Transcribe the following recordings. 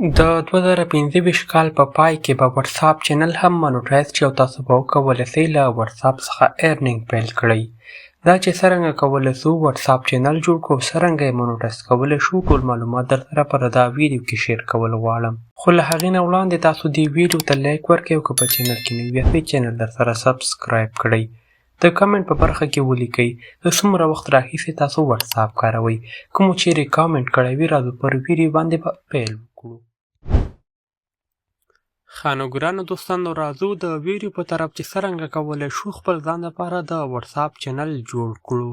د 2025 کال په پای کې به واتساپ چینل هم مانوټایز شي او تاسو به وکولی سئ له واتساپ څخه ارنینګ پیل کړئ. دا چې څرنګه کولی سو واتساپ چینل جوړ کړو او څرنګه یې مانوټایز کولی شو ټول معلومات درسره په دا ویډیو کې شیر کول غواړم. خو له هغې نه وړاندې تاسو دې ویډیو ته لایک ورکړئ او که په چینل کې نوي یاستئ چینل درسره سبسکرایب کړئ. د کامنټ په برخه کې ولیکئ د څومره وخت راهیسې تاسو واتساپ کاروئ. که مو چیرې کامنټ کړی وي راځو پر ویډیو باندې به پیل وکړو. ښه نو ګرانو دوستانو راځو د ویډیو په طرف چې څرنګه کولی شو خپل ځان لپاره د واتساپ چینل جوړ کړو.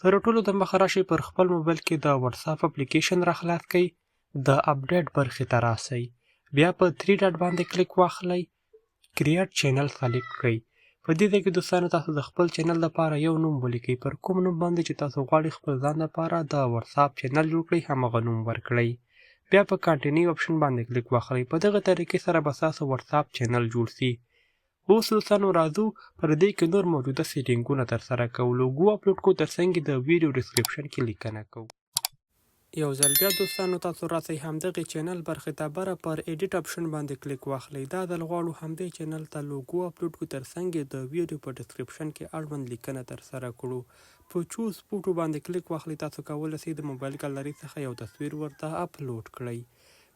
تر ټولو دمخه راشئ پر خپل موبایل کې د واتساپ اپلیکیشن راخلاص کړئ، د اپډیټ برخې ته راسئ، بیا په 3 ډاټ باندې کلیک واخلئ، کریټ چینل سلیکټ کړئ. په دې ځای کې دوستانو تاسو د خپل چینل لپاره یو نوم ولیکئ، پر کوم نوم باندې چې تاسو غواړئ خپل ځان لپاره د واتساپ چینل جوړ کړئ همغه نوم ورکړئ. بیا په کانټینیو اپشن باندې کلیک واخلئ. په دغه طریقې سره به ستاسو واتساپ چینل جوړ سي. اوس دوستانو راځو پر دې کې نور موجوده سیټینګونه ترسره کوو. لوګو اپلوډ کوو ترڅنګ د ویډیو ډسکرپشن کې لیکنه کوو. یو ځل بیا دوستانو تاسو راسئ همدغې چینل برخې ته بره پر ایډیټ اپشن باندې کلیک واخلئ. دا ځل غواړو همدې چینل ته لوګو اپلوډ کړو ترڅنګ یې د ویډیو په ډسکرپشن کې اړوند لیکنه ترسره کړو. په چوز فوټو باندې کلیک واخلئ. تاسو کولی سئ د موبایل ګالري څخه یو تصویر ورته اپلوډ کړئ.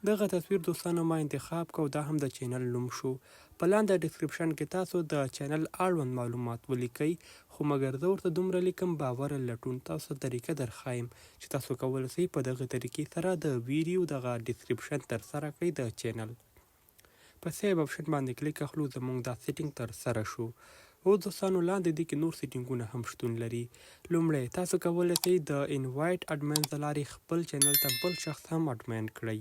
دغه تصویر دوستانو ما انتخاب کو، دا هم د چینل نوم شو. په لاندې ډسکرپشن کې تاسو د چینل اړوند معلومات ولیکئ، خو مګر زه ورته دومره لیکم باور لټون. تاسو طریقه درښایم چې تاسو کولی سئ په دغه طریقې سره د ویډیو دغه ډسکرپشن ترسره کړئ د چینل. په سیو اپشن باندې کلیک اخلو، زموږ دا سیټینګ ترسره شو. اوس دوستانو لاندې دې کې نور سیټینګونه هم شتون لري. لومړی تاسو کولی سئ د انوایټ اډمن له لارې خپل چینل ته بل شخص هم اډمن کړئ.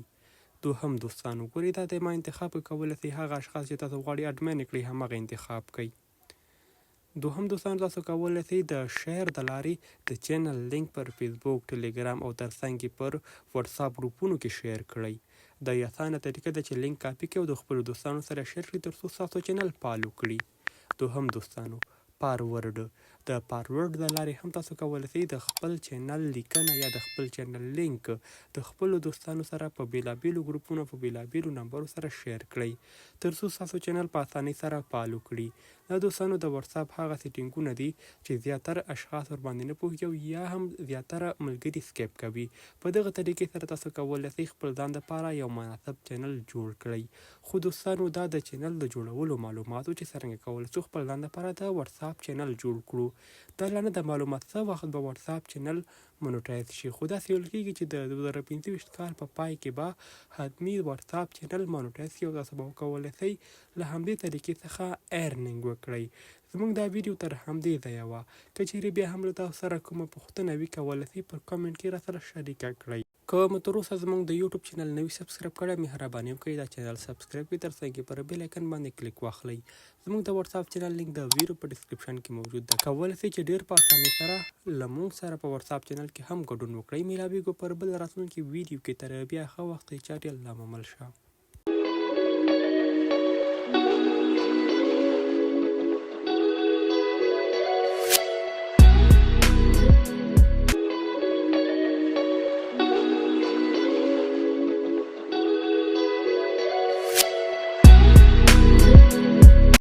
دوهم دوستانو ګورئ دا ځای ما انتخاب کولی سئ هغه اشخاص چې تاسو غواړئ اډمن یې کړئ همغه انتخاب کړئ. دوهم دوستانو تاسو کولی سئ د شیر د لارې د چینل لینک پر فیسبوک، ټلیګرام او ترڅنګ یې پر واتساپ ګروپونو کې شیر کړئ. دا یې اسانه طریقه ده چې لینک کاپي کړئ او د خپلو دوستانو سره شیر کړئ تر څو ستاسو چینل فالو کړي. دوهم دوستانو فارورډ، د فارورډ د لارې هم تاسو کولی سئ د خپل چینل لیکنه یا د خپل چینل لینک د خپلو دوستانو سره په بیلابیلو ګروپونو په بیلابیلو نمبرو سره شیر کړئ تر څو ستاسو چینل په اسانۍ سره فالو کړي. دا دوستانو د واتساپ هغه سیټینګونه دي چې زیاتره اشخاص ورباندې نه پوهېږي او یا هم زیاتره ملګري سکیپ کوي. په دغه طریقې سره تاسو کولی سئ خپل ځان دپاره یو مناسب چینل جوړ کړئ. خو دوستانو دا د چینل د جوړولو معلوماتو چې څرنګه کولی شو خپل ځان دپاره د واتساپ چینل جوړ کړو. دا لا نه ده معلومه څه وخت به واتساپ چینل مونوټایز شي، خو داسې ویل کېږي چې د 2025 کال په پای کې به حتمي واتساپ چینل مونوټایز شي او تاسو به وکولی سئ له همدې طریقې څخه ارنینګ وکړئ. زموږ دا ویډیو تر همدې ځایه وه. که چیرې بیا هم له تاسو سره کومه پوښتنه وي کولی سئ په کامنټ کې راسره شریکه کړئ. که مو تر اوسه زموږ د یوټیوب چینل نه وي سبسکرایب کړی مهرباني وکړئ دا چینل سبسکرایب کړئ ترڅنګ یې پر بیل آیکن باندې کلیک واخلئ. زموږ د واتساپ چینل لینک د ویډیو په ډسکرپشن کې موجود ده. کولی سئ چې ډېر په اسانۍ سره له موږ سره په واتساپ چینل کې هم ګډون وکړئ. میلاویږو پر بل راتلونکي ویډیو کې، تر بیا ښه وخت چارې الله ممل شه.